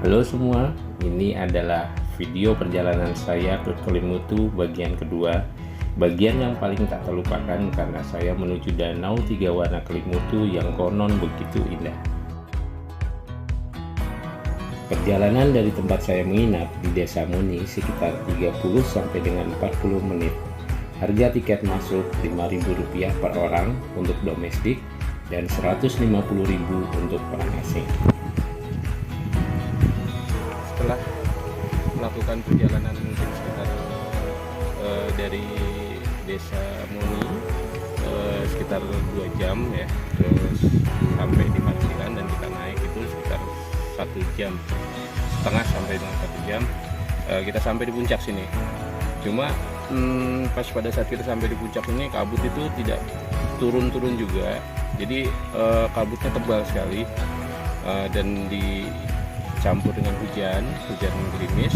Halo semua, ini adalah video perjalanan saya ke Kelimutu bagian kedua. Bagian yang paling tak terlupakan karena saya menuju Danau Tiga Warna Kelimutu yang konon begitu indah. Perjalanan dari tempat saya menginap di Desa Muni sekitar 30 sampai dengan 40 menit. Harga tiket masuk Rp5.000 per orang untuk domestik dan Rp150.000 untuk orang asing. Setelah melakukan perjalanan mungkin sekitar dari Desa Muni sekitar 2 jam ya, terus sampai di parkiran dan kita naik itu sekitar 1 jam setengah sampai dengan 1 jam. Kita sampai di puncak sini. Cuma pas pada saat kita sampai di puncak ini kabut itu tidak turun-turun juga, jadi kabutnya tebal sekali dan dicampur dengan hujan gerimis,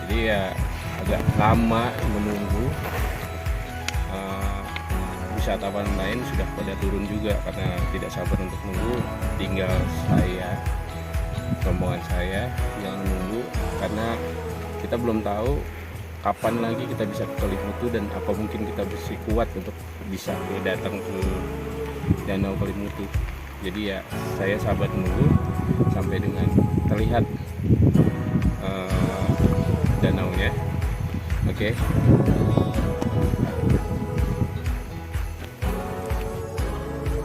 jadi ya agak lama menunggu. Wisatawan lain sudah pada turun juga karena tidak sabar untuk menunggu. Tinggal rombongan saya yang menunggu karena kita belum tahu kapan lagi kita bisa ke Kelimutu dan apa mungkin kita masih kuat untuk bisa datang ke Danau Kelimutu. Jadi ya saya sabar menunggu sampai dengan terlihat danaunya. Oke.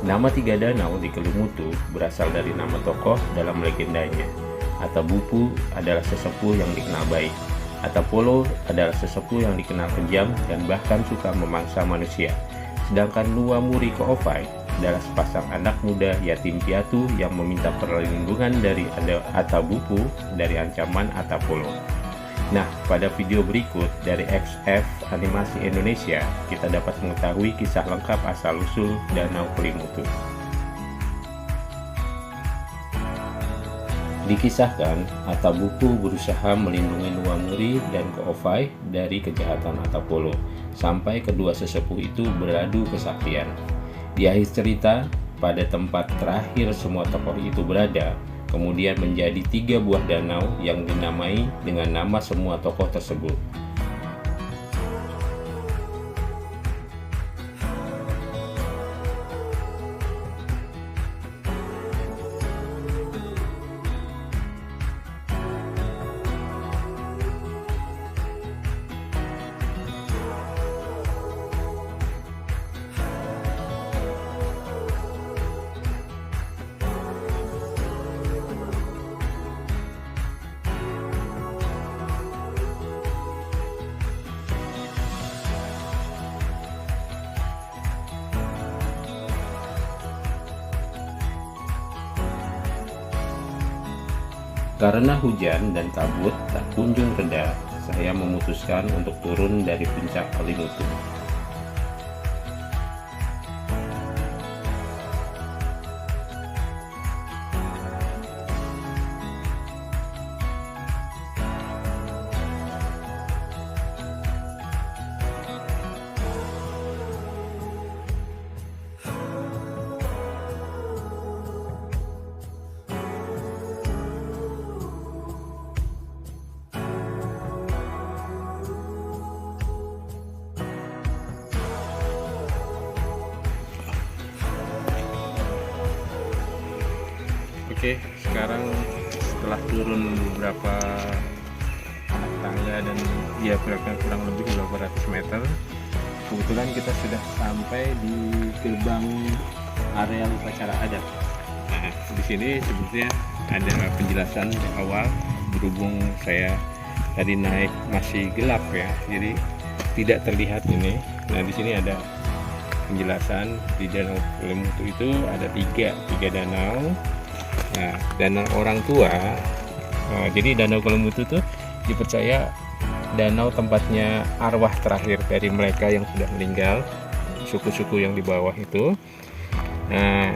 Nama 3 danau di Kelimutu berasal dari nama tokoh dalam legendanya. Atabupu adalah sesepuh yang dikenal baik. Atapolo adalah sesepuh yang dikenal kejam dan bahkan suka memangsa manusia. Sedangkan Nuwamuri Ko'ophai adalah sepasang anak muda yatim piatu yang meminta perlindungan dari Atabupu dari ancaman Atapolo. Nah, pada video berikut dari XF Animasi Indonesia, kita dapat mengetahui kisah lengkap asal-usul Danau Kelimutu. Dikisahkan, Atabupu berusaha melindungi Nuwamuri dan Ko'ophai dari kejahatan Atapolo, sampai kedua sesepuh itu beradu kesaktian. Di akhir cerita, pada tempat terakhir semua tokoh itu berada, kemudian menjadi 3 buah danau yang dinamai dengan nama semua tokoh tersebut. Karena hujan dan kabut tak kunjung reda, saya memutuskan untuk turun dari puncak Kelimutu. Oke, sekarang setelah turun beberapa tangga dan ya kurang lebih beberapa ratus meter, kebetulan kita sudah sampai di gerbang area upacara adat. Nah, di sini sebetulnya ada penjelasan di awal, berhubung saya tadi naik masih gelap ya, jadi tidak terlihat ini. Nah, di sini ada penjelasan di Danau Kelimutu itu ada tiga danau. Nah, danau orang tua. Jadi Danau Kelimutu itu dipercaya danau tempatnya arwah terakhir dari mereka yang sudah meninggal, suku-suku yang di bawah itu. Nah,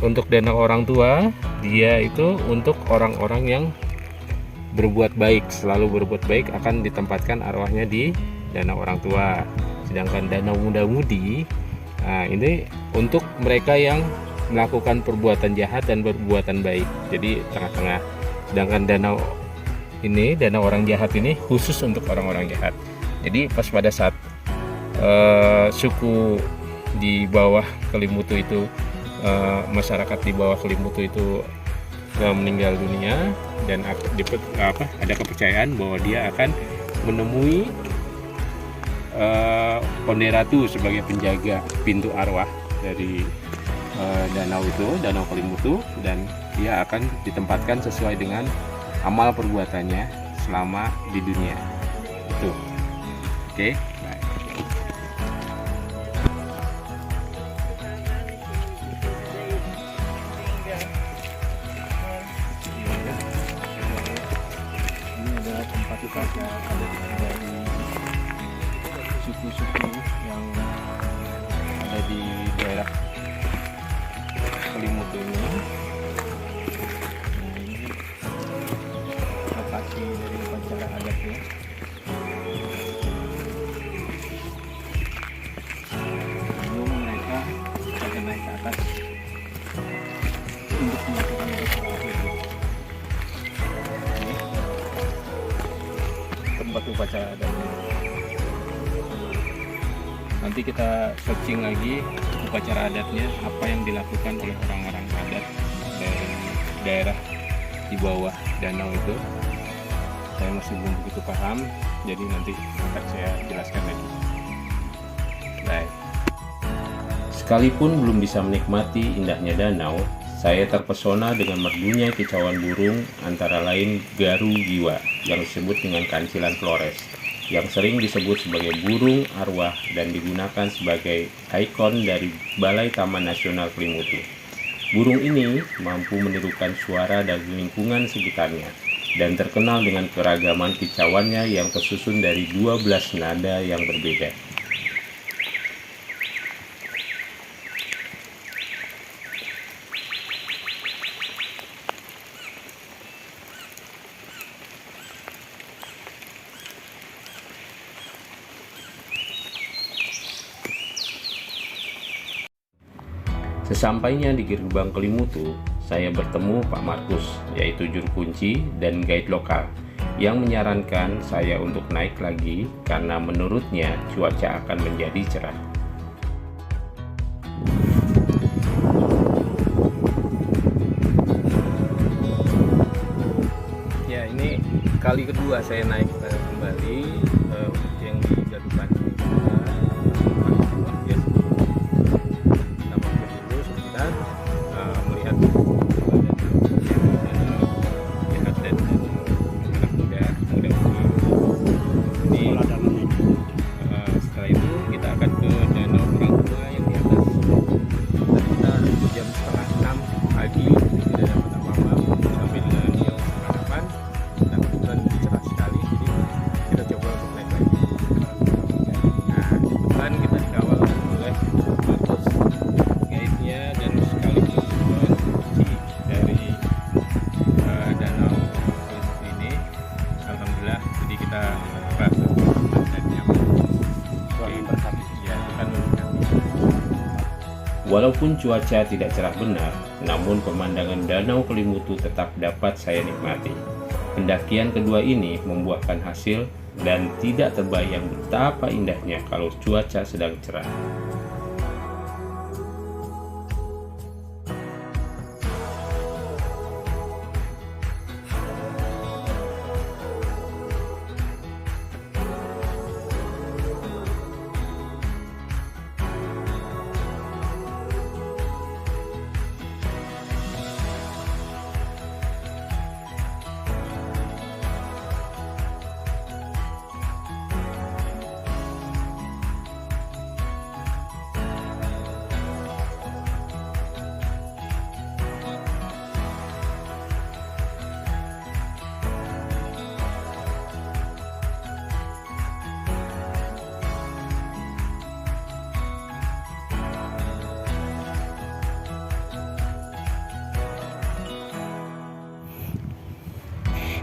untuk danau orang tua, dia itu untuk orang-orang yang berbuat baik, selalu berbuat baik akan ditempatkan arwahnya di danau orang tua. Sedangkan danau muda-mudi, nah ini untuk mereka yang melakukan perbuatan jahat dan perbuatan baik, jadi tengah-tengah. Sedangkan danau ini, danau orang jahat ini khusus untuk orang-orang jahat. Jadi pas pada saat suku di bawah Kelimutu itu, masyarakat di bawah Kelimutu itu meninggal dunia, dan ada kepercayaan bahwa dia akan menemui Ponderatu sebagai penjaga pintu arwah dari danau itu, danau Kelimutu, dan dia akan ditempatkan sesuai dengan amal perbuatannya selama di dunia itu. Oke, baik. Ini adalah tempat wisata dari suku-suku yang ada di daerah Kelimutu ini. Nah, ini lokasi dari upacara adatnya. Sebelum mereka akan naik ke atas untuk melakukan upacara itu. Ini tempat upacara adatnya. Nanti kita searching lagi upacara adatnya, apa yang dilakukan oleh orang-orang adat dari daerah di bawah danau itu. Saya masih belum begitu paham, jadi nanti akan saya jelaskan lagi. Baik. Sekalipun belum bisa menikmati indahnya danau, saya terpesona dengan merdunya kicauan burung, antara lain garu giwa yang disebut dengan kancilan Flores, yang sering disebut sebagai burung arwah dan digunakan sebagai ikon dari Balai Taman Nasional Kelimutu. Burung ini mampu menirukan suara dari lingkungan sekitarnya dan terkenal dengan keragaman kicauannya yang tersusun dari 12 nada yang berbeda. Sesampainya di gerbang Kelimutu, saya bertemu Pak Markus, yaitu juru kunci dan guide lokal, yang menyarankan saya untuk naik lagi karena menurutnya cuaca akan menjadi cerah. Ya, ini kali kedua saya naik kembali yang di Gadukan. Walaupun cuaca tidak cerah benar, namun pemandangan Danau Kelimutu tetap dapat saya nikmati. Pendakian kedua ini membuahkan hasil dan tidak terbayang betapa indahnya kalau cuaca sedang cerah.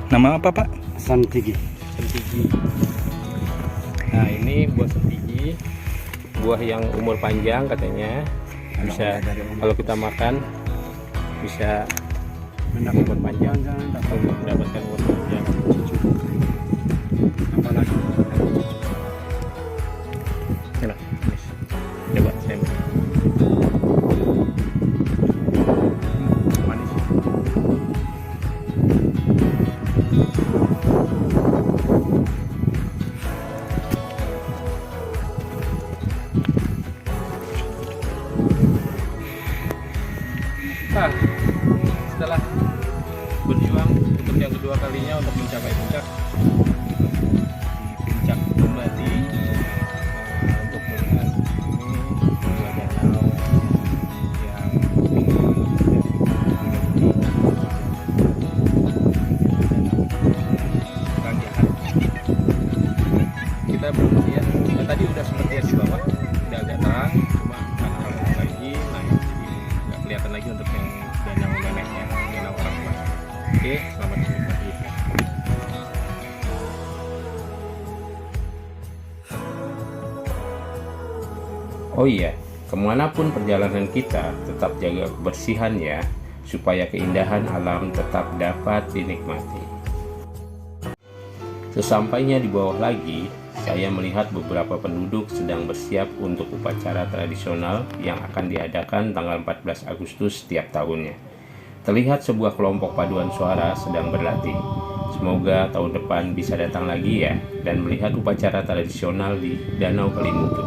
Nama apa, Pak? Sentigi. Sentigi. Nah, ini buah sentigi, buah yang umur panjang katanya. Bisa kalau kita makan bisa umur panjang, mendapatkan umur panjang. Apalagi Enak, manis. Coba saya manis. Nah, setelah berjuang untuk yang kedua kalinya untuk mencapai puncak di puncak Bumbati, untuk melihat ini dua danau yang Rangihan. Kita belum lihat, tadi udah sempat lihat di bawah, udah agak terang, cuma agak lagi naik, jadi nggak kelihatan lagi untuk yang danau neneknya, danau orang tua. Oke, selamat menikmati. Oh iya, kemanapun perjalanan kita, tetap jaga kebersihan ya, supaya keindahan alam tetap dapat dinikmati. Sesampainya di bawah lagi, saya melihat beberapa penduduk sedang bersiap untuk upacara tradisional yang akan diadakan tanggal 14 Agustus setiap tahunnya. Terlihat sebuah kelompok paduan suara sedang berlatih. Semoga tahun depan bisa datang lagi ya, dan melihat upacara tradisional di Danau Kelimutu.